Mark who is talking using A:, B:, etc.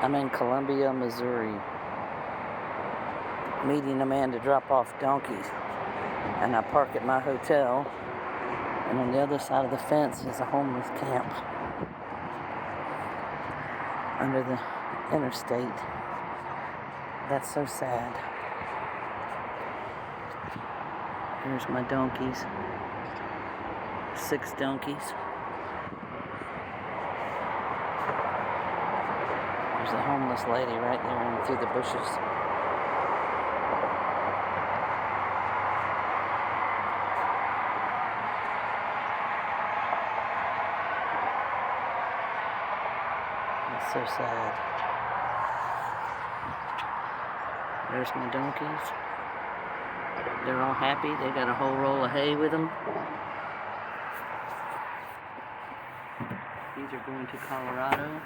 A: I'm in Columbia, Missouri, meeting a man to drop off donkeys. And I park at my hotel, and on the other side of the fence is a homeless camp under the interstate. That's so sad. Here's my donkeys. 6 donkeys. There's a homeless lady right there in through the bushes. It's so sad. There's my donkeys. They're all happy. They got a whole roll of hay with them. These are going to Colorado.